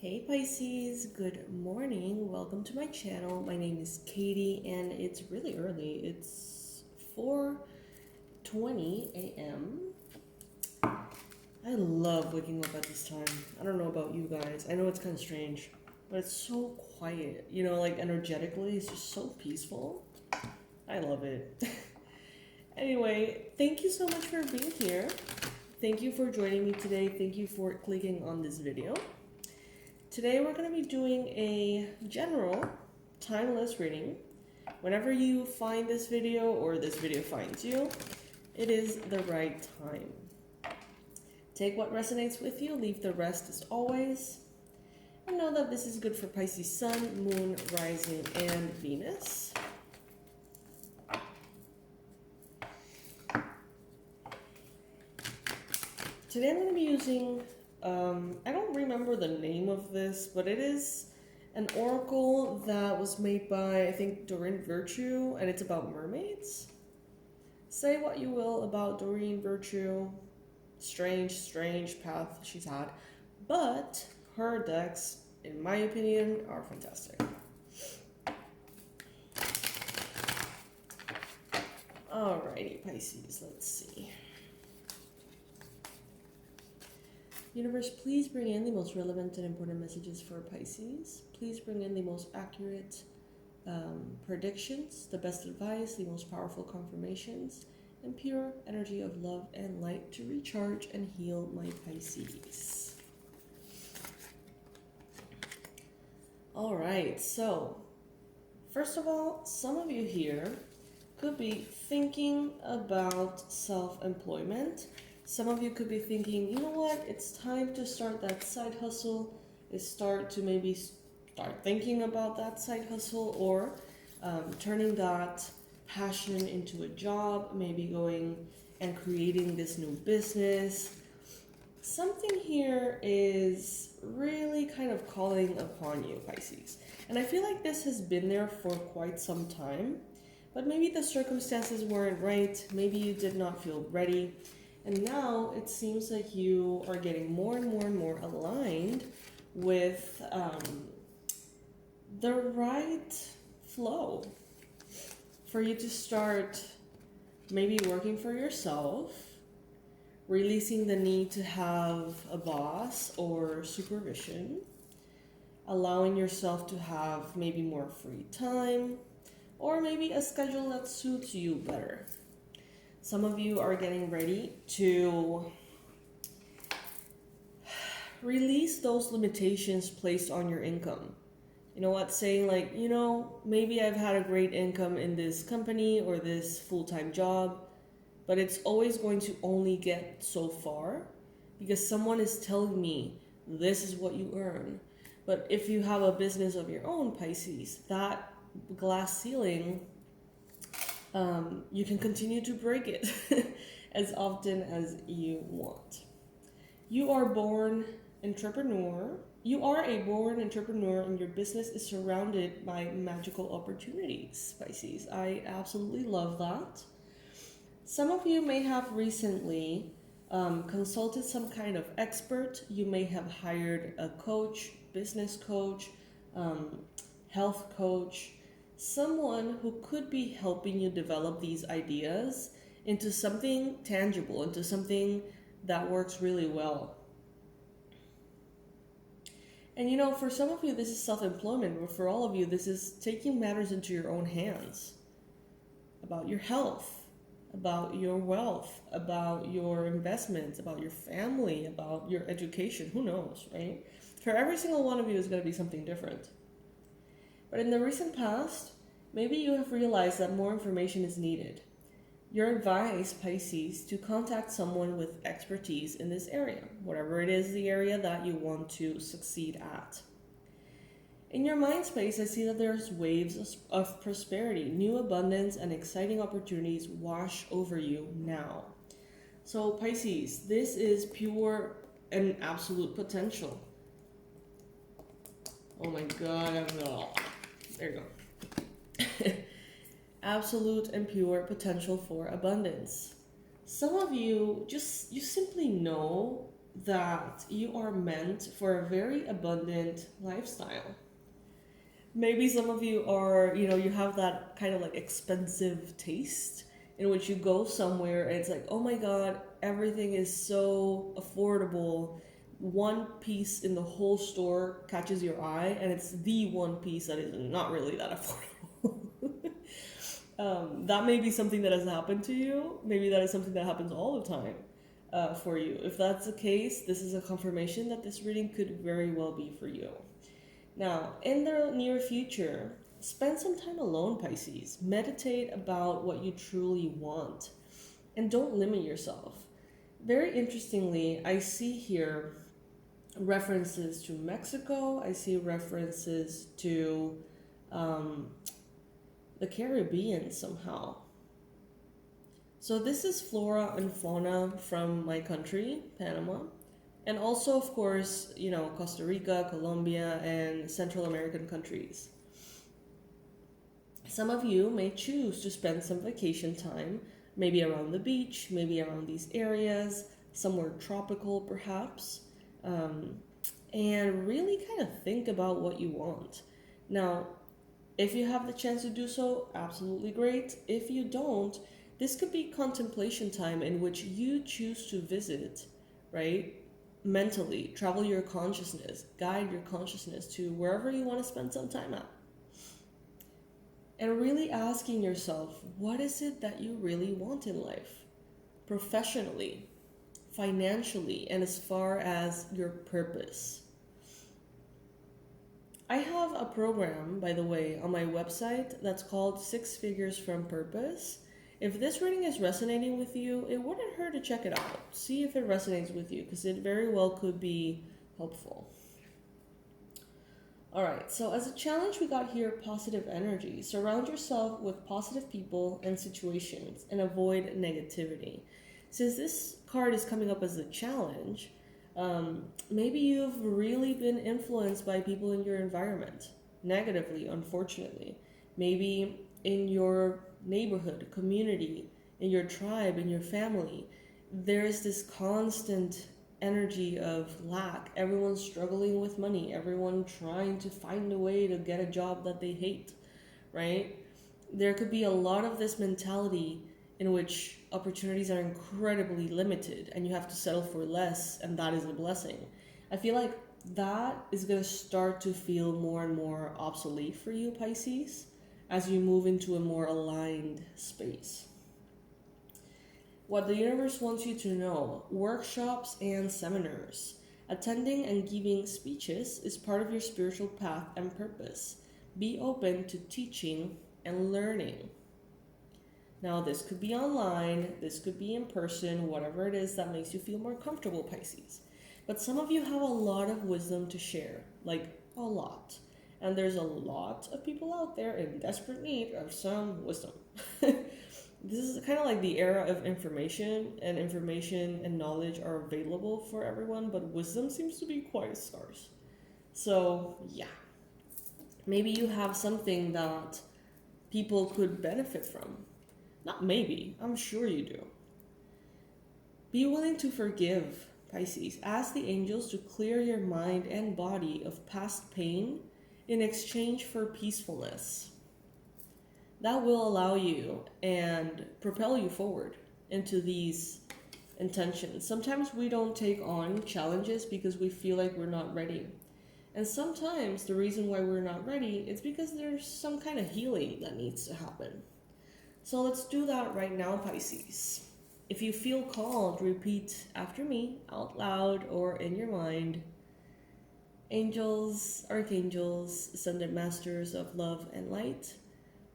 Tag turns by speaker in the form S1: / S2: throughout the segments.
S1: Hey Pisces, good morning. Welcome to my channel. My name is Katie and it's really early. It's 4:20 a.m. I love waking up at this time. I don't know about you guys. I know it's kind of strange, but it's so quiet. You know, like energetically, it's just so peaceful. I love it. Anyway, thank you so much for being here. Thank you for joining me today. Thank you for clicking on this video. Today we're going to be doing a general timeless reading. Whenever you find this video or this video finds you, it is the right time. Take what resonates with you, leave the rest as always. And know that this is good for Pisces Sun, Moon, Rising, and Venus. Today I'm going to be using I don't remember the name of this, but it is an oracle that was made by, I think, Doreen Virtue, and it's about mermaids. Say what you will about Doreen Virtue. Strange path she's had. But her decks, in my opinion, are fantastic. Alrighty, Pisces, let's see. Universe, please bring in the most relevant and important messages for Pisces. Please bring in the most accurate predictions, the best advice, the most powerful confirmations, and pure energy of love and light to recharge and heal my Pisces. All right, so first of all, some of you here could be thinking about self-employment. Some of you could be thinking, you know what, it's time to start that side hustle. It's start thinking about that side hustle, or turning that passion into a job, maybe going and creating this new business. Something here is really kind of calling upon you, Pisces. And I feel like this has been there for quite some time, but maybe the circumstances weren't right. Maybe you did not feel ready. And now it seems like you are getting more and more aligned with the right flow for you to start maybe working for yourself, releasing the need to have a boss or supervision, allowing yourself to have maybe more free time, or maybe a schedule that suits you better. Some of you are getting ready to release those limitations placed on your income. You know what? Saying like, you know, maybe I've had a great income in this company or this full-time job, but it's always going to only get so far because someone is telling me this is what you earn. But if you have a business of your own, Pisces, that glass ceiling, you can continue to break it as often as you want. You are born entrepreneur. You are a born entrepreneur, and your business is surrounded by magical opportunities, Pisces. I absolutely love that. Some of you may have recently consulted some kind of expert. You may have hired a coach, business coach, health coach, someone who could be helping you develop these ideas into something tangible, into something that works really well. And you know, for some of you, this is self-employment, but for all of you, this is taking matters into your own hands. About your health, about your wealth, about your investments, about your family, about your education, who knows, right? For every single one of you is going to be something different. But in the recent past, maybe you have realized that more information is needed. You're advised, Pisces, to contact someone with expertise in this area, whatever it is the area that you want to succeed at. In your mind space, I see that there's waves of prosperity, new abundance, and exciting opportunities wash over you now. So Pisces, this is pure and absolute potential. Oh my God, there you go. Absolute and pure potential for abundance. Some of you you simply know that you are meant for a very abundant lifestyle. Maybe some of you are, you have that kind of like expensive taste in which you go somewhere and it's like, oh my God, everything is so affordable. One piece in the whole store catches your eye, and it's the one piece that is not really that affordable. That may be something that has happened to you. Maybe that is something that happens all the time for you. If that's the case, this is a confirmation that this reading could very well be for you. Now, in the near future, spend some time alone, Pisces. Meditate about what you truly want and don't limit yourself. Very interestingly, I see here references to Mexico. I see references to the Caribbean somehow. So this is flora and fauna from my country, Panama. And also, of course, Costa Rica, Colombia, and Central American countries. Some of you may choose to spend some vacation time, maybe around the beach, maybe around these areas, somewhere tropical perhaps, and really kind of think about what you want. Now, if you have the chance to do so, absolutely great. If you don't, this could be contemplation time in which you choose to visit, right? Mentally, travel your consciousness, guide your consciousness to wherever you want to spend some time at. And really asking yourself, what is it that you really want in life? Professionally, financially, and as far as your purpose. I have a program, by the way, on my website that's called 6 Figures from Purpose. If this reading is resonating with you, it wouldn't hurt to check it out. See if it resonates with you, because it very well could be helpful. All right, so as a challenge, we got here positive energy. Surround yourself with positive people and situations and avoid negativity. Since this card is coming up as a challenge, maybe you've really been influenced by people in your environment, negatively, unfortunately. Maybe in your neighborhood, community, in your tribe, in your family, there's this constant energy of lack. Everyone's struggling with money. Everyone trying to find a way to get a job that they hate, right? There could be a lot of this mentality in which opportunities are incredibly limited and you have to settle for less, and that is a blessing. I feel like that is going to start to feel more and more obsolete for you, Pisces, as you move into a more aligned space. What the universe wants you to know: workshops and seminars. Attending and giving speeches is part of your spiritual path and purpose. Be open to teaching and learning. Now, this could be online, this could be in person, whatever it is that makes you feel more comfortable, Pisces. But some of you have a lot of wisdom to share, like a lot. And there's a lot of people out there in desperate need of some wisdom. This is kind of like the era of information and knowledge are available for everyone, but wisdom seems to be quite scarce. So, yeah. Maybe you have something that people could benefit from. Not maybe, I'm sure you do. Be willing to forgive, Pisces. Ask the angels to clear your mind and body of past pain in exchange for peacefulness. That will allow you and propel you forward into these intentions. Sometimes we don't take on challenges because we feel like we're not ready. And sometimes the reason why we're not ready is because there's some kind of healing that needs to happen. So let's do that right now, Pisces. If you feel called, repeat after me out loud or in your mind. Angels, archangels, ascended masters of love and light,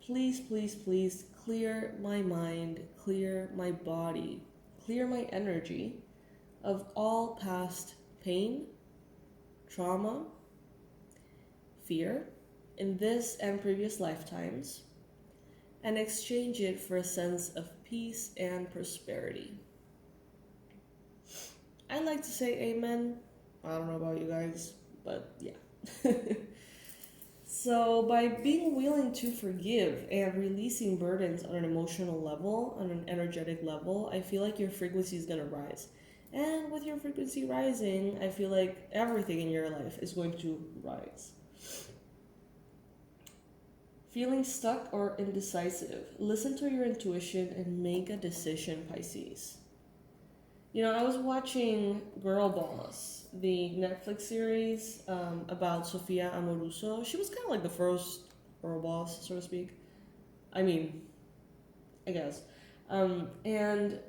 S1: please, please, please clear my mind, clear my body, clear my energy of all past pain, trauma, fear in this and previous lifetimes, and exchange it for a sense of peace and prosperity. I like to say amen. I don't know about you guys, but yeah. So by being willing to forgive and releasing burdens on an emotional level, on an energetic level, I feel like your frequency is going to rise. And with your frequency rising, I feel like everything in your life is going to rise. Feeling stuck or indecisive, listen to your intuition and make a decision, Pisces. You know, I was watching Girl Boss, the Netflix series about Sofia Amoruso. She was kind of like the first girl boss, so to speak. I mean, I guess. And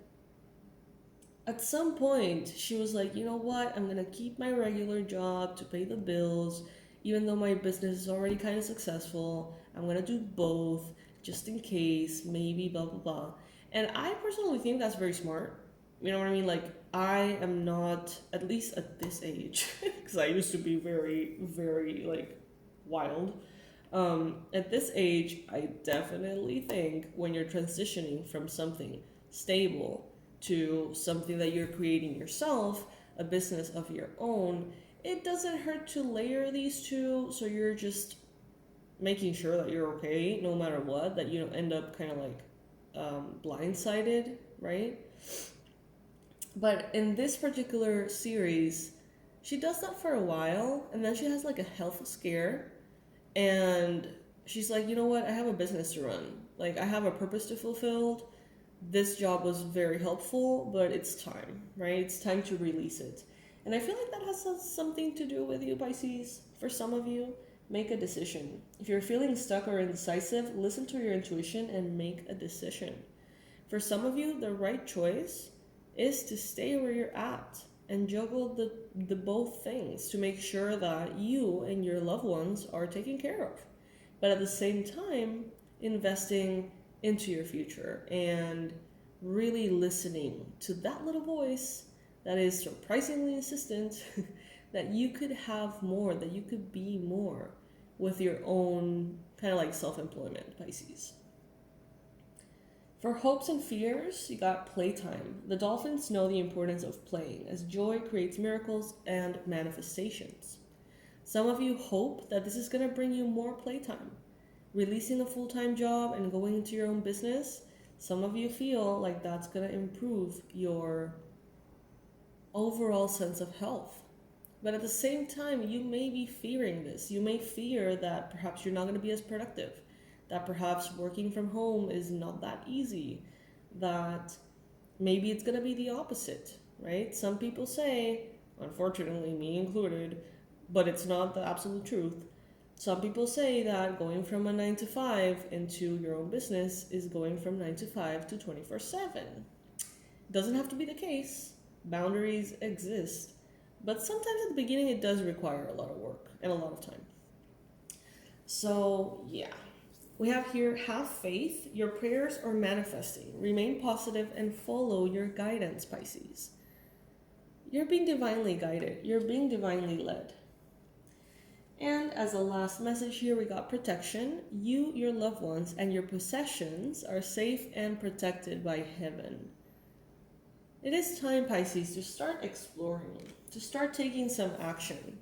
S1: at some point, she was like, you know what? I'm going to keep my regular job to pay the bills, even though my business is already kind of successful. I'm going to do both just in case, maybe, blah, blah, blah. And I personally think that's very smart. You know what I mean? Like, I am not, at least at this age, because I used to be very, very, like, wild. At this age, I definitely think when you're transitioning from something stable to something that you're creating yourself, a business of your own, it doesn't hurt to layer these two so you're just making sure that you're okay no matter what, that you don't end up kind of like blindsided, right? But in this particular series, she does that for a while and then she has like a health scare and she's like, you know what, I have a business to run. Like, I have a purpose to fulfill. This job was very helpful, but it's time, right? It's time to release it. And I feel like that has something to do with you, Pisces. For some of you, make a decision. If you're feeling stuck or indecisive, listen to your intuition and make a decision. For some of you, the right choice is to stay where you're at and juggle the both things to make sure that you and your loved ones are taken care of. But at the same time, investing into your future and really listening to that little voice that is surprisingly insistent that you could have more, that you could be more with your own kind of like self-employment, Pisces. For hopes and fears, you got playtime. The dolphins know the importance of playing, as joy creates miracles and manifestations. Some of you hope that this is going to bring you more playtime. Releasing a full-time job and going into your own business, some of you feel like that's going to improve your overall sense of health. But at the same time, you may be fearing this. You may fear that perhaps you're not going to be as productive, that perhaps working from home is not that easy, that maybe it's going to be the opposite, right? Some people say, unfortunately, me included, but it's not the absolute truth. Some people say that going from a 9 to 5 into your own business is going from 9 to 5 to 24/7. Doesn't have to be the case. Boundaries exist. But sometimes at the beginning it does require a lot of work and a lot of time. So, yeah. We have here, have faith. Your prayers are manifesting. Remain positive and follow your guidance, Pisces. You're being divinely guided. You're being divinely led. And as a last message here, we got protection. You, your loved ones, and your possessions are safe and protected by heaven. It is time, Pisces, to start exploring, to start taking some action.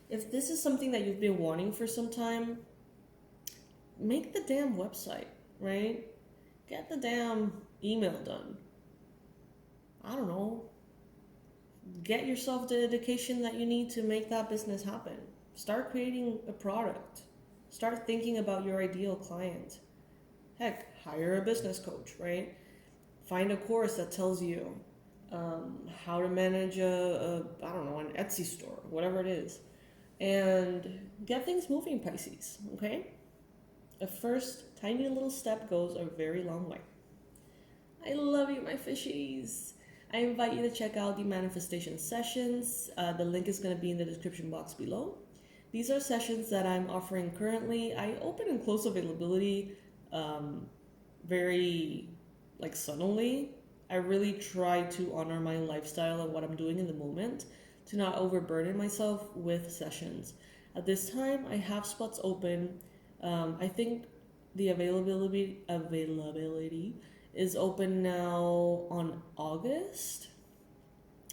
S1: If this is something that you've been wanting for some time, make the damn website, right? Get the damn email done. I don't know. Get yourself the dedication that you need to make that business happen. Start creating a product. Start thinking about your ideal client. Heck, hire a business coach, right? Find a course that tells you how to manage an Etsy store, whatever it is. And get things moving, Pisces, okay? A first tiny little step goes a very long way. I love you, my fishies. I invite you to check out the manifestation sessions. The link is going to be in the description box below. These are sessions that I'm offering currently. I open and close availability very suddenly. I really try to honor my lifestyle and what I'm doing in the moment to not overburden myself with sessions. At this time, I have spots open. I think the availability is open now on August.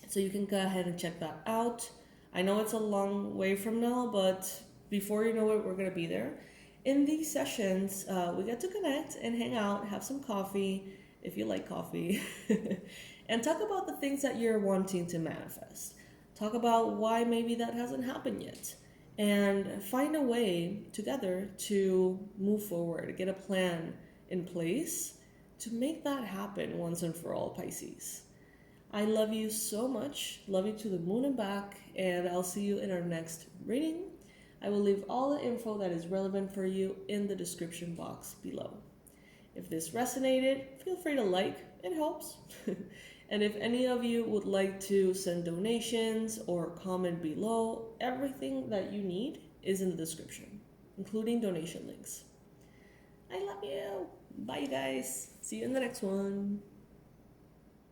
S1: So you can go ahead and check that out. I know it's a long way from now, but before you know it, we're going to be there. In these sessions, we get to connect and hang out, have some coffee, if you like coffee, And talk about the things that you're wanting to manifest. Talk about why maybe that hasn't happened yet. And find a way together to move forward, get a plan in place to make that happen once and for all, Pisces. I love you so much. Love you to the moon and back. And I'll see you in our next reading. I will leave all the info that is relevant for you in the description box below. If this resonated, feel free to like, it helps. And if any of you would like to send donations or comment below, everything that you need is in the description, including donation links. I love you. Bye, you guys. See you in the next one.